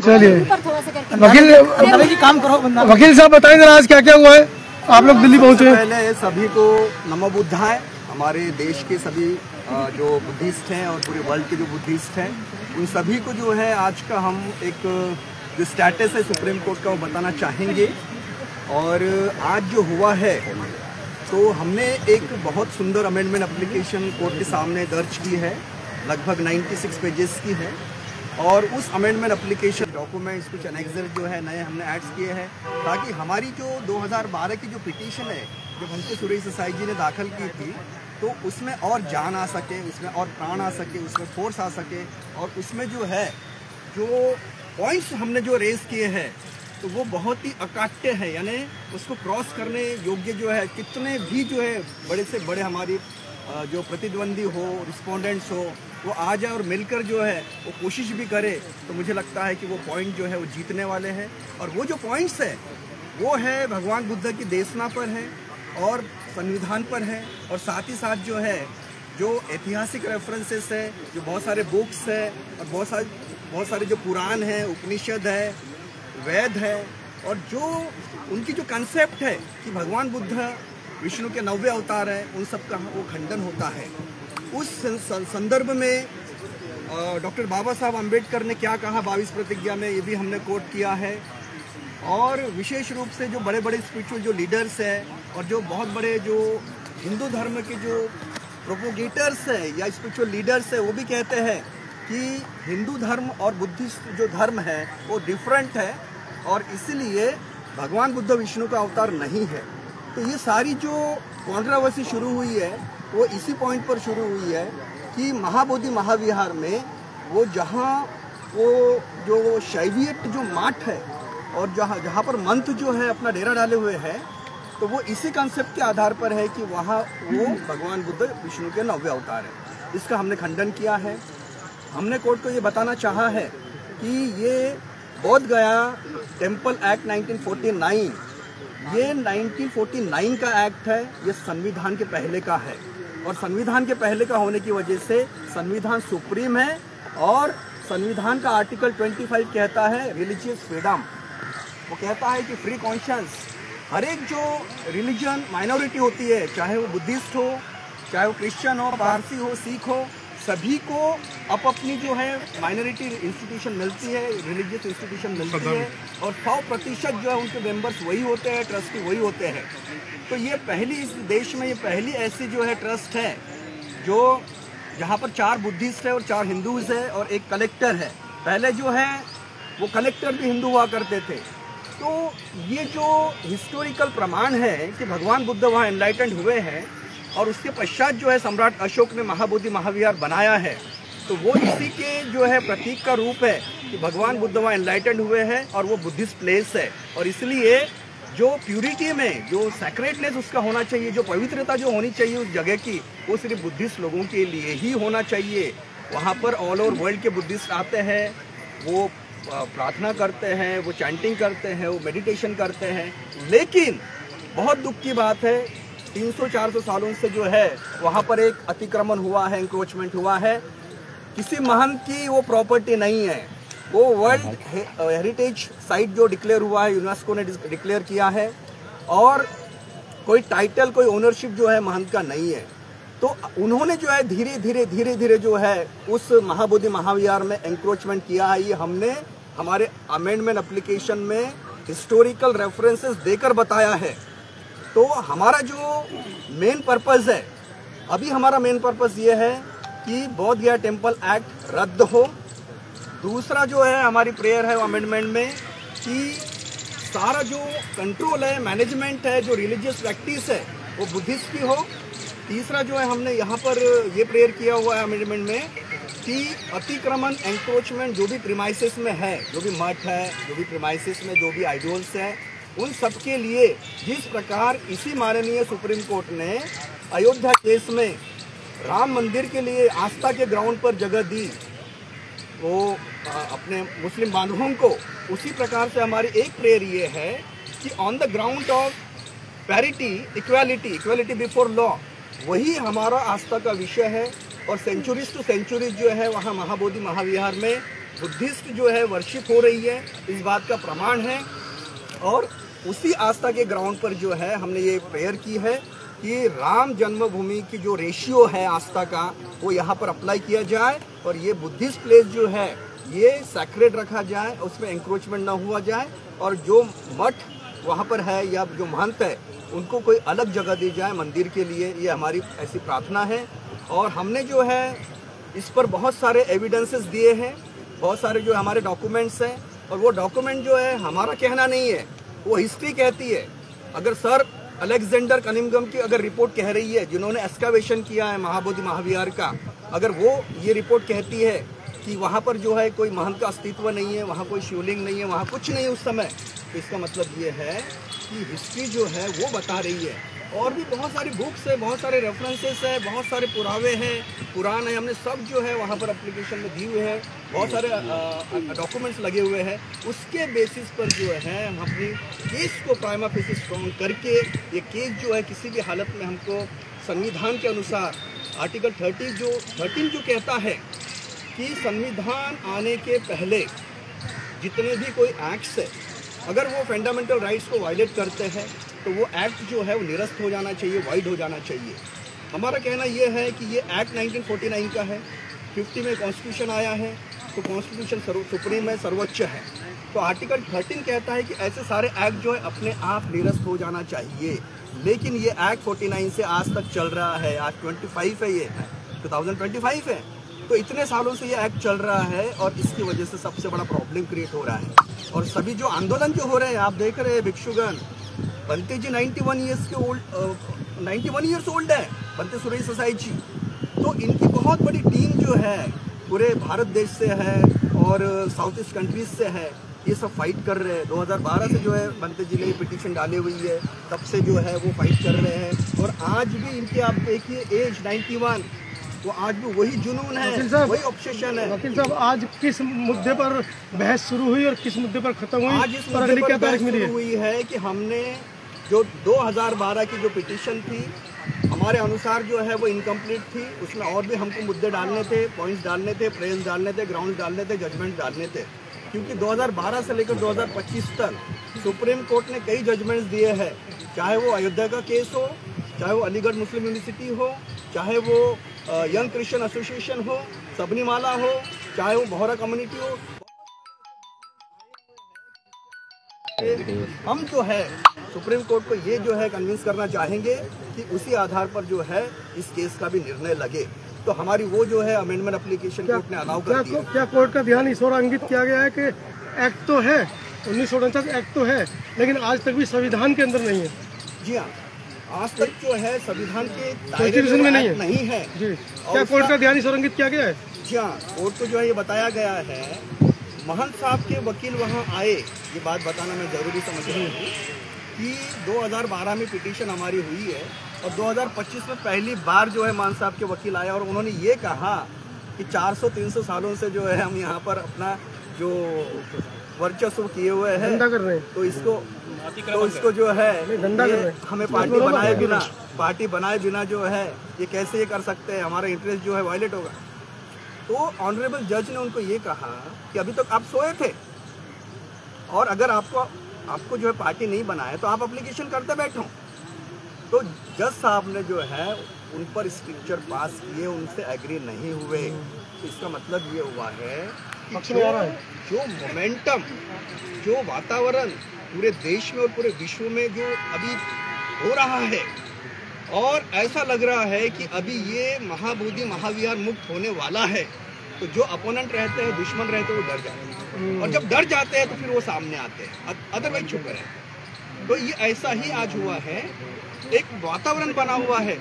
चलिए वकील साहब बताएं जरा आज क्या क्या हुआ है, आप लोग दिल्ली पहुंचे। पहले सभी को नमो बुद्धाय। हमारे देश के सभी जो बुद्धिस्ट हैं और पूरे वर्ल्ड के जो बुद्धिस्ट हैं उन सभी को जो है आज का हम एक जो स्टेटस है सुप्रीम कोर्ट का वो बताना चाहेंगे। और आज जो हुआ है तो हमने एक बहुत सुंदर अमेंडमेंट एप्लीकेशन कोर्ट के सामने दर्ज की है, लगभग 96 पेजेस की है। और उस अमेंडमेंट एप्लीकेशन डॉक्यूमेंट्स कुछ एनेक्सर जो है नए हमने ऐड्स किए हैं ताकि हमारी जो 2012 की जो पिटीशन है जो भंते सुरेश देसाई जी ने दाखिल की थी तो उसमें और जान आ सके, उसमें और प्राण आ सके, उसमें फोर्स आ सके। और उसमें जो है जो पॉइंट्स हमने जो रेज किए हैं तो वो बहुत ही अकाट्य है, यानी उसको क्रॉस करने योग्य जो है कितने भी जो है बड़े से बड़े हमारी जो प्रतिद्वंदी हो, रिस्पोंडेंट्स हो, वो आ जाए और मिलकर जो है वो कोशिश भी करे तो मुझे लगता है कि वो पॉइंट जो है वो जीतने वाले हैं। और वो जो पॉइंट्स है वो है भगवान बुद्ध की देशना पर है और संविधान पर है। और साथ ही साथ जो है जो ऐतिहासिक रेफरेंसेस है, जो बहुत सारे बुक्स है और बहुत सारे जो पुराण है, उपनिषद है, वेद है, और जो उनकी जो कंसेप्ट है कि भगवान बुद्ध विष्णु के 90 अवतार है, उन सब का वो खंडन होता है। उस संदर्भ में डॉक्टर बाबा साहब अम्बेडकर ने क्या कहा 22 प्रतिज्ञा में, ये भी हमने कोट किया है। और विशेष रूप से जो बड़े बड़े स्पिरिचुअल जो लीडर्स हैं और जो बहुत बड़े जो हिंदू धर्म के जो प्रोपोगेटर्स हैं या स्पिरिचुअल लीडर्स हैं वो भी कहते हैं कि हिंदू धर्म और बुद्धिस्ट जो धर्म है वो डिफरेंट है और इसलिए भगवान बुद्ध विष्णु का अवतार नहीं है। तो ये सारी जो कॉन्ट्रोवर्सी शुरू हुई है वो इसी पॉइंट पर शुरू हुई है कि महाबोधि महाविहार में वो जहाँ वो जो शैवियत जो मठ है और जहाँ पर मंथ जो है अपना डेरा डाले हुए हैं तो वो इसी कंसेप्ट के आधार पर है कि वहाँ वो भगवान बुद्ध विष्णु के 90 अवतार है। इसका हमने खंडन किया है। हमने कोर्ट को ये बताना चाहा है कि ये बोध गया टेम्पल एक्ट 1949, ये 1949 का एक्ट है, ये संविधान के पहले का है। और संविधान के पहले का होने की वजह से संविधान सुप्रीम है और संविधान का आर्टिकल 25 कहता है रिलीजियस फ्रीडम। वो कहता है कि फ्री कॉन्शियंस, हर एक जो रिलीजन माइनॉरिटी होती है, चाहे वो बुद्धिस्ट हो, चाहे वो क्रिश्चियन हो, पारसी हो, सिख हो, सभी को अपनी जो है माइनॉरिटी इंस्टीट्यूशन मिलती है, रिलीजियस इंस्टीट्यूशन मिलती है और 100% जो है उनके मेंबर्स वही होते हैं, ट्रस्टी वही होते हैं। तो ये पहली इस देश में ये पहली ऐसी जो है ट्रस्ट है जो जहाँ पर 4 बुद्धिस्ट है और 4 हिंदूज है और एक कलेक्टर है। पहले जो है वो कलेक्टर भी हिंदू हुआ करते थे। तो ये जो हिस्टोरिकल प्रमाण है कि भगवान बुद्ध वहाँ एनलाइटेंड हुए हैं और उसके पश्चात जो है सम्राट अशोक ने महाबोधि महाविहार बनाया है, तो वो इसी के जो है प्रतीक का रूप है कि भगवान बुद्ध वहाँ एनलाइटेंड हुए हैं और वो बुद्धिस्ट प्लेस है। और इसलिए जो प्यूरिटी में जो सैक्रेडनेस उसका होना चाहिए, जो पवित्रता जो होनी चाहिए उस जगह की, वो सिर्फ बुद्धिस्ट लोगों के लिए ही होना चाहिए। वहाँ पर ऑल ओवर वर्ल्ड के बुद्धिस्ट आते हैं, वो प्रार्थना करते हैं, वो चैंटिंग करते हैं, वो मेडिटेशन करते हैं। लेकिन बहुत दुख की बात है 300-400 सालों से जो है वहाँ पर एक अतिक्रमण हुआ है, इंक्रोचमेंट हुआ है। किसी महंत की वो प्रॉपर्टी नहीं है, वो वर्ल्ड हेरिटेज साइट जो डिक्लेयर हुआ है, यूनेस्को ने डिक्लेयर किया है और कोई टाइटल, कोई ओनरशिप जो है महंत का नहीं है। तो उन्होंने जो है धीरे धीरे जो है उस महाबोधि महाविहार में एंक्रोचमेंट किया है। ये हमने हमारे अमेंडमेंट एप्लीकेशन में हिस्टोरिकल रेफरेंसेस देकर बताया है। तो हमारा जो मेन पर्पस है, अभी हमारा मेन पर्पस ये है कि बोध गया टेम्पल एक्ट रद्द हो। दूसरा जो है हमारी प्रेयर है अमेंडमेंट में कि सारा जो कंट्रोल है, मैनेजमेंट है, जो रिलीजियस प्रैक्टिस है वो बुद्धिस्ट की हो। तीसरा जो है हमने यहाँ पर ये प्रेयर किया हुआ है अमेंडमेंट में कि अतिक्रमण, एंक्रोचमेंट जो भी प्रीमाइसेस में है, जो भी मठ है, जो भी प्रीमाइसेस में जो भी आइडियल्स हैं, उन सब के लिए जिस प्रकार इसी माननीय सुप्रीम कोर्ट ने अयोध्या केस में राम मंदिर के लिए आस्था के ग्राउंड पर जगह दी वो अपने मुस्लिम बांधवों को, उसी प्रकार से हमारी एक प्रेयर ये है कि on the ground of parity, equality before law, वही हमारा आस्था का विषय है। और सेंचुरीज टू सेंचुरीज जो है वहाँ महाबोधि महाविहार में बुद्धिस्ट जो है वर्शिप हो रही है, इस बात का प्रमाण है। और उसी आस्था के ग्राउंड पर जो है हमने ये प्रेयर की है कि राम जन्मभूमि की जो रेशियो है आस्था का वो यहाँ पर अप्लाई किया जाए और ये बुद्धिस्ट प्लेस जो है ये सैक्रेड रखा जाए, उसमें एंक्रोचमेंट ना हुआ जाए और जो मठ वहाँ पर है या जो महंत है उनको कोई अलग जगह दी जाए मंदिर के लिए, ये हमारी ऐसी प्रार्थना है। और हमने जो है इस पर बहुत सारे एविडेंसेस दिए हैं, बहुत सारे जो हमारे डॉक्यूमेंट्स हैं और वो डॉक्यूमेंट जो है हमारा कहना नहीं है, वो हिस्ट्री कहती है। अगर सर अलेक्जेंडर कनिंघम की अगर रिपोर्ट कह रही है, जिन्होंने एक्सकावेशन किया है महाबोधि महाविहार का, अगर वो ये रिपोर्ट कहती है कि वहाँ पर जो है कोई महंत का अस्तित्व नहीं है, वहाँ कोई शिवलिंग नहीं है, वहाँ कुछ नहीं उस समय, तो इसका मतलब ये है कि हिस्ट्री जो है वो बता रही है। और भी बहुत सारी बुक्स है, बहुत सारे रेफरेंसेस है, बहुत सारे पुरावे हैं, पुराण है, हमने सब जो है वहाँ पर एप्लीकेशन में दी हुए हैं, बहुत सारे डॉक्यूमेंट्स लगे हुए हैं। उसके बेसिस पर जो है हम अपनी केस को प्राइमा फेसी स्ट्रॉन्ग करके ये केस जो है किसी भी हालत में हमको संविधान के अनुसार आर्टिकल 13 जो कहता है कि संविधान आने के पहले जितने भी कोई एक्ट्स है अगर वो फंडामेंटल राइट्स को वायलेट करते हैं तो वो एक्ट जो है वो निरस्त हो जाना चाहिए, वाइड हो जाना चाहिए। हमारा कहना ये है कि ये एक्ट 1949 का है, 50 में कॉन्स्टिट्यूशन आया है, तो कॉन्स्टिट्यूशन सुप्रीम है, सर्वोच्च है। तो आर्टिकल 13 कहता है कि ऐसे सारे एक्ट जो है अपने आप निरस्त हो जाना चाहिए। लेकिन ये एक्ट 49 से आज तक चल रहा है, आज 25 है, ये 2025 है, तो इतने सालों से ये एक्ट चल रहा है और इसकी वजह से सबसे बड़ा प्रॉब्लम क्रिएट हो रहा है। और सभी जो आंदोलन जो हो रहे हैं, आप देख रहे हैं भिक्षुगण, बंते जी 91 ईयर्स ओल्ड है, बंते सुरई ससाई जी, तो इनकी बहुत बड़ी टीम जो है पूरे भारत देश से है और साउथ ईस्ट कंट्रीज से है, ये सब फाइट कर रहे हैं। 2012 से जो है बंते जी ने पिटीशन डाली हुई है, तब से जो है वो फाइट कर रहे हैं। और आज भी इनके आप देखिए एज 91, वो आज भी वही जुनून है, वही ऑब्सेशन है। वकील साहब, आज किस मुद्दे पर बहस शुरू हुई और किस मुद्दे पर खत्म हुई? आज इस मुद्दे पर बहस शुरू हुई है कि हमने जो 2012 की जो पिटीशन थी हमारे अनुसार जो है वो इनकम्प्लीट थी, उसमें और भी हमको मुद्दे डालने थे, पॉइंट्स डालने थे, प्रेयर्स डालने थे, ग्राउंड डालने थे, जजमेंट डालने थे। क्योंकि 2012 से लेकर 2025 तक सुप्रीम कोर्ट ने कई जजमेंट्स दिए हैं, चाहे वो अयोध्या का केस हो, चाहे वो अलीगढ़ मुस्लिम यूनिवर्सिटी हो, चाहे वो यंग क्रिश्चियन एसोसिएशन हो, सबरीमाला हो, चाहे वो बोहरा कम्युनिटी हो। हम जो है सुप्रीम कोर्ट को ये जो है कन्विंस करना चाहेंगे कि उसी आधार पर जो है इस केस का भी निर्णय लगे। तो हमारी वो जो है अमेंडमेंट एप्लीकेशन कोर्ट ने अलाउ कर दी है। क्या कोर्ट का ध्यान इस ओर अंकित किया गया है कि एक्ट तो है, 1949 एक्ट तो है, लेकिन आज तक भी संविधान के अंदर नहीं है? जी हाँ, आज तक जो है संविधान के कॉन्स्टिट्यूशन में नहीं है जी। क्या कोर्ट का ध्यान इस ओर अंकित किया गया है? जी हाँ, कोर्ट को जो है ये बताया गया है, महंत साहब के वकील वहाँ आए, ये बात बताना मैं ज़रूरी समझ रहा हूँ कि 2012 में पिटीशन हमारी हुई है और 2025 में पहली बार जो है महंत साहब के वकील आया और उन्होंने ये कहा कि 400-300 सालों से जो है हम यहाँ पर अपना जो वर्चस्व किए हुए हैं धंधा कर रहे हैं, तो इसको जो है धंधा कर रहे हैं, हमें पार्टी बनाए बिना जो है ये कैसे ये कर सकते हैं, हमारा इंटरेस्ट जो है वायलेट होगा। तो ऑनरेबल जज ने उनको ये कहा कि अभी तक आप सोए थे और अगर आपको जो है पार्टी नहीं बनाया तो आप एप्लीकेशन करते बैठो। तो जज साहब ने जो है उन पर स्ट्रिक्चर पास किए, उनसे एग्री नहीं हुए। तो इसका मतलब ये हुआ है कि जो मोमेंटम, जो वातावरण पूरे देश में और पूरे विश्व में जो अभी हो रहा है और ऐसा लग रहा है कि अभी ये महाबोधि महाविहार मुक्त होने वाला है, तो जो अपोनेंट रहते हैं, दुश्मन रहते हैं, वो डर जाते हैं और जब डर जाते हैं तो फिर वो सामने आते हैं, अदरवाइज छुप रहे हैं। तो ये ऐसा ही आज हुआ है, एक वातावरण बना हुआ है